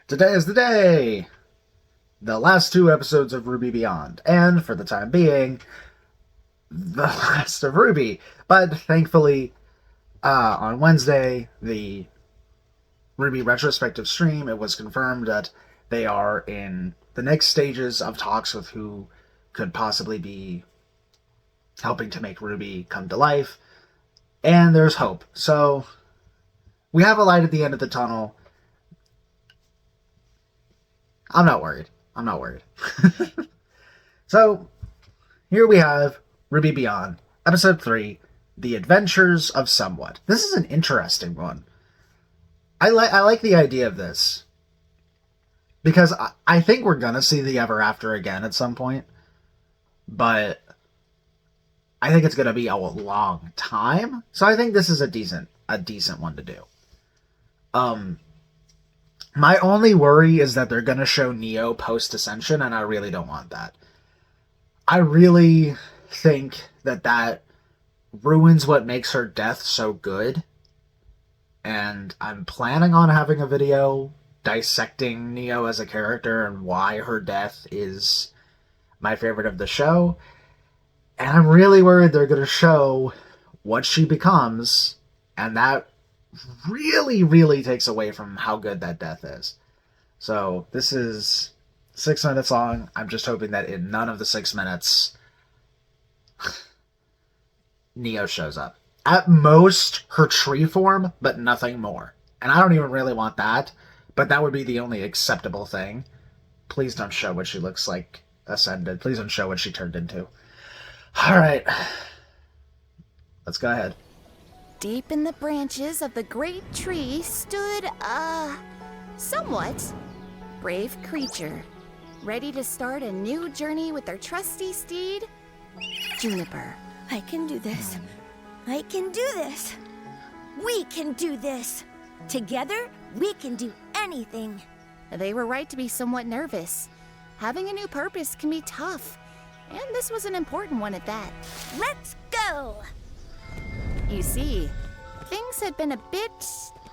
Today is the day! The last two episodes of RWBY Beyond, and for the time being, the last of RWBY. But thankfully, on Wednesday, the RWBY retrospective stream, it was confirmed that they are in the next stages of talks with who could possibly be helping to make RWBY come to life, and there's hope. So, we have a light at the end of the tunnel. I'm not worried. So, here we have RWBY Beyond, Episode 3, The Adventures of Somewhat. This is an interesting one. I like the idea of this, because I think we're gonna see the Ever After again at some point, but I think it's gonna be a long time, so I think this is a decent one to do. My only worry is that they're going to show Neo post-Ascension, and I really don't want that. I really think that ruins what makes her death so good, and I'm planning on having a video dissecting Neo as a character and why her death is my favorite of the show, and I'm really worried they're going to show what she becomes, and that really takes away from how good that death is. So this is 6 minutes long. I'm just hoping that in none of the 6 minutes Neo shows up. At most her tree form, but nothing more. And I don't even really want that, but that would be the only acceptable thing. Please don't show what she looks like ascended. Please don't show what she turned into. Alright, let's go ahead. Deep in the branches of the great tree stood a somewhat brave creature, ready to start a new journey with their trusty steed, Juniper. I can do this. I can do this. We can do this. Together, we can do anything. They were right to be somewhat nervous. Having a new purpose can be tough, and this was an important one at that. Let's go! You see, things had been a bit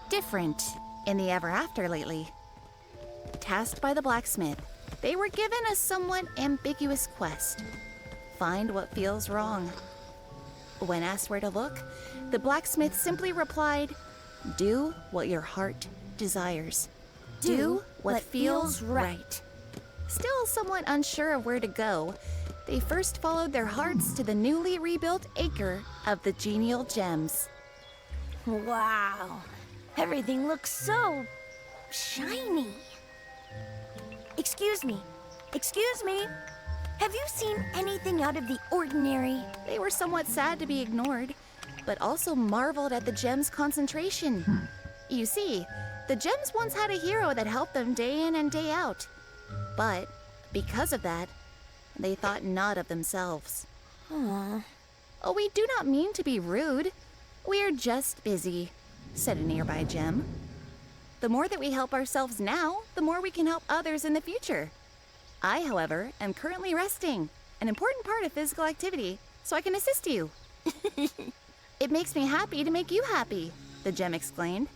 different in the Ever After lately. Tasked by the blacksmith, they were given a somewhat ambiguous quest: find what feels wrong. When asked where to look, the blacksmith simply replied, "Do what your heart desires. Do what feels right." Still somewhat unsure of where to go, they first followed their hearts to the newly rebuilt acre of the genial gems. Wow, everything looks so shiny. Excuse me. Have you seen anything out of the ordinary? They were somewhat sad to be ignored, but also marveled at the gems' concentration. You see, the gems once had a hero that helped them day in and day out. But because of that, they thought not of themselves. Aww. Oh, we do not mean to be rude. We are just busy, said a nearby gem. The more that we help ourselves now, the more we can help others in the future. I, however, am currently resting, an important part of physical activity, so I can assist you. It makes me happy to make you happy, the gem exclaimed.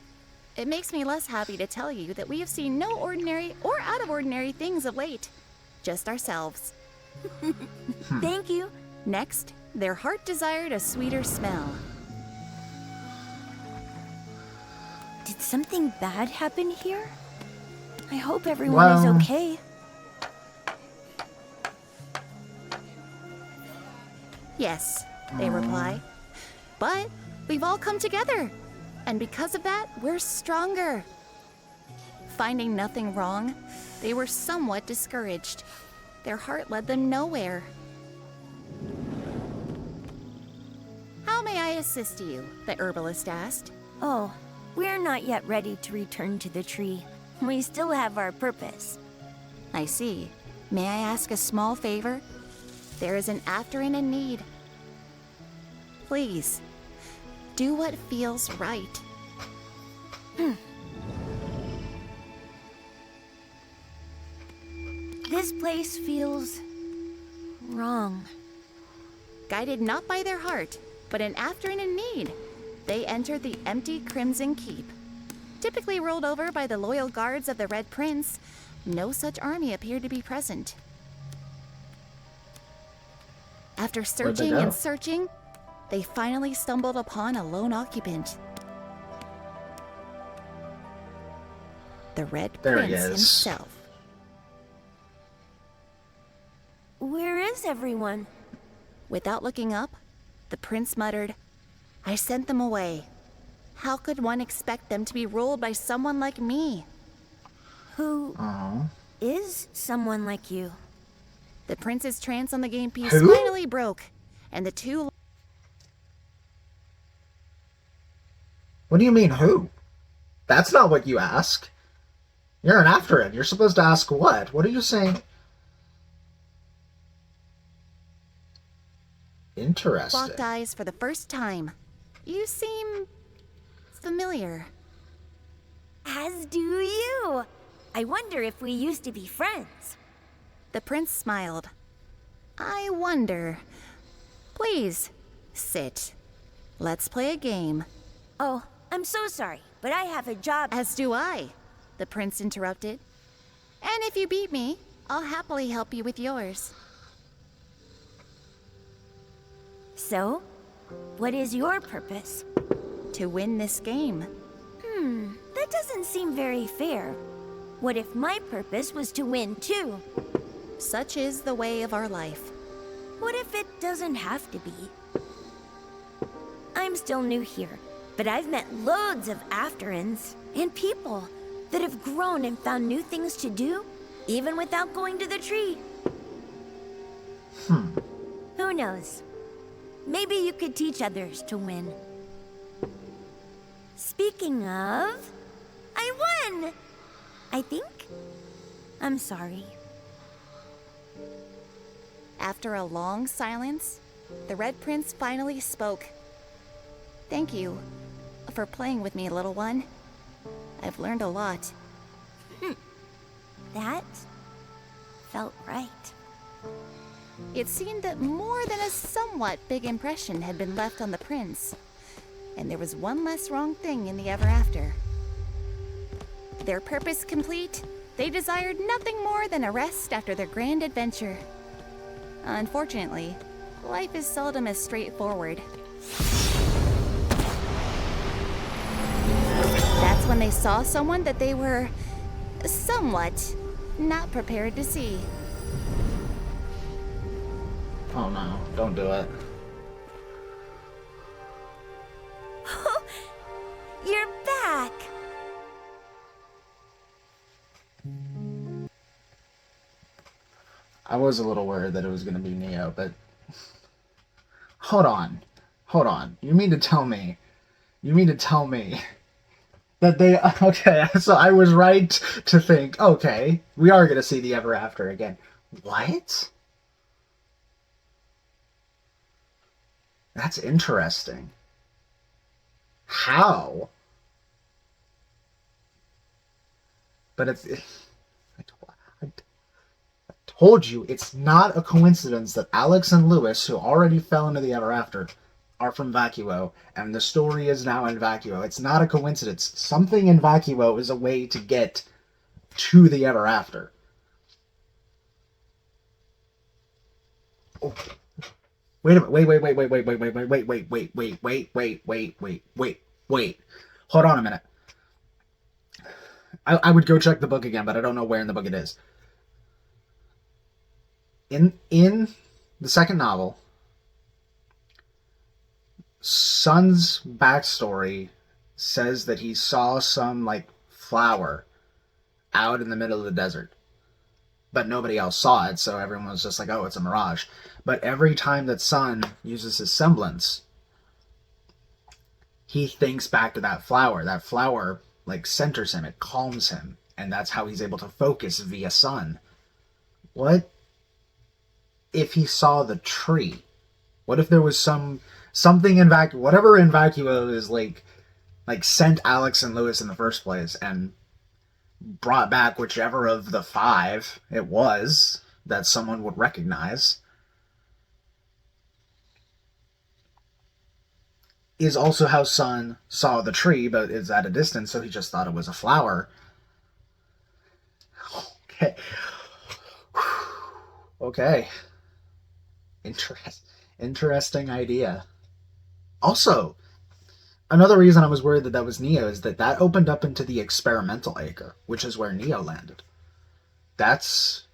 It makes me less happy to tell you that we have seen no ordinary or out of ordinary things of late, just ourselves. Thank you. Next, their heart desired a sweeter smell. Did something bad happen here? I hope everyone is okay. Yes, they reply. But we've all come together, and because of that, we're stronger. Finding nothing wrong, they were somewhat discouraged. Their heart led them nowhere. How may I assist you? The herbalist asked. Oh, we're not yet ready to return to the tree. We still have our purpose. I see. May I ask a small favor? There is an after and a need. Please, do what feels right. This place feels wrong. Guided not by their heart, but an after and a need, they entered the empty Crimson Keep. Typically ruled over by the loyal guards of the Red Prince, no such army appeared to be present. After Where'd they searching go? and searching, they finally stumbled upon a lone occupant. The Red There he Prince is. himself. Where is everyone? Without looking up, the prince muttered, "I sent them away. How could one expect them to be ruled by someone like me?" Who Oh. is someone like you? The prince's trance on the game piece Who? finally broke, and the two... What do you mean, who? That's not what you ask. You're an after it. You're supposed to ask what? What are you saying? Interesting. locked eyes for the first time. You seem... familiar. As do you. I wonder if we used to be friends. The prince smiled. I wonder... Please, sit. Let's play a game. Oh, I'm so sorry, but I have a job. As do I, the prince interrupted. And if you beat me, I'll happily help you with yours. So, what is your purpose? To win this game. That doesn't seem very fair. What if my purpose was to win too? Such is the way of our life. What if it doesn't have to be? I'm still new here, but I've met loads of Afterins and people that have grown and found new things to do, even without going to the tree. Who knows? Maybe you could teach others to win. Speaking of, I won! I think. I'm sorry. After a long silence, the Red Prince finally spoke. Thank you for playing with me, little one. I've learned a lot. That felt right. It seemed that more than a somewhat big impression had been left on the prince, and there was one less wrong thing in the ever after. Their purpose complete, they desired nothing more than a rest after their grand adventure. Unfortunately, life is seldom as straightforward. That's when they saw someone that they were somewhat not prepared to see. Oh no, don't do it. You're back! I was a little worried that it was going to be Neo, but... Hold on. Hold on. You mean to tell me that they... Okay, so I was right to think, okay, we are going to see the Ever After again. What? That's interesting. How? But it's... I told you, it's not a coincidence that Alex and Lewis, who already fell into the Ever After, are from Vacuo, and the story is now in Vacuo. It's not a coincidence. Something in Vacuo is a way to get to the Ever After. Oh. Wait a minute. Wait. Hold on a minute. I would go check the book again, but I don't know where in the book it is. In the second novel, Sun's backstory says that he saw some, like, flower out in the middle of the desert. But nobody else saw it, so everyone was just like, oh, it's a mirage. But every time that Sun uses his semblance, he thinks back to that flower. That flower, like, centers him. It calms him. And that's how he's able to focus via Sun. What if he saw the tree? What if there was something in Vacuo, whatever in Vacuo is like sent Alex and Lewis in the first place and brought back whichever of the 5 it was that someone would recognize. is also how Sun saw the tree, but it's at a distance, so he just thought it was a flower. Okay. Okay. Interesting idea. Also, another reason I was worried that that was Neo is that that opened up into the experimental acre, which is where Neo landed. That's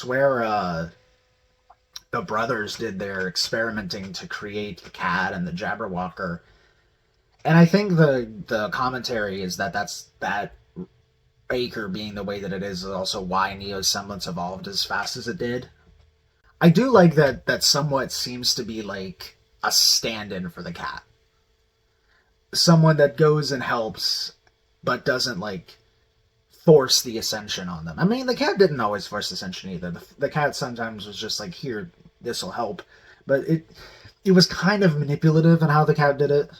where the brothers did their experimenting to create the cat and the Jabberwocker. And I think the commentary is that that acre being the way that it is also why Neo's semblance evolved as fast as it did. I do like that somewhat seems to be like a stand-in for the cat. Someone that goes and helps, but doesn't like force the ascension on them. I mean, the cat didn't always force ascension either. The cat sometimes was just like, here, this'll help. But it was kind of manipulative in how the cat did it.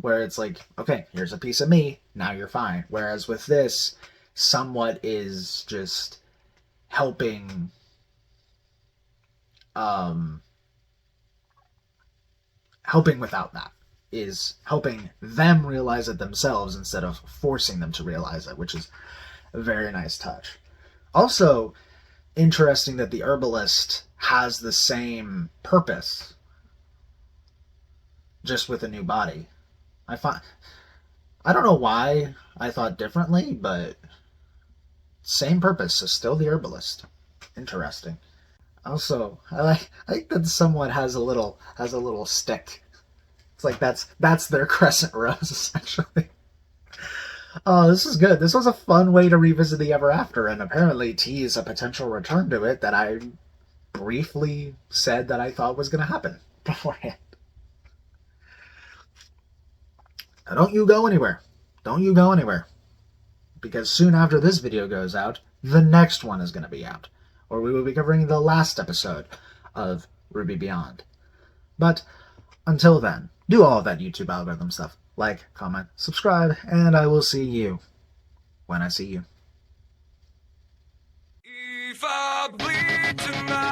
Where it's like, okay, here's a piece of me, now you're fine. Whereas with this, somewhat is just helping helping without that. Is helping them realize it themselves instead of forcing them to realize it, which is a very nice touch. Also, interesting that the herbalist has the same purpose, just with a new body. I don't know why I thought differently, but same purpose, so still the herbalist. Interesting. Also, I like that someone has a little stick. It's like that's their crescent rose essentially. Oh, this is good. This was a fun way to revisit the Ever After, and apparently tease a potential return to it that I briefly said that I thought was going to happen beforehand. Now, don't you go anywhere. Don't you go anywhere. Because soon after this video goes out, the next one is going to be out. Or we will be covering the last episode of RWBY Beyond. But until then, do all of that YouTube algorithm stuff. Like, comment, subscribe, and I will see you when I see you. If I bleed tonight.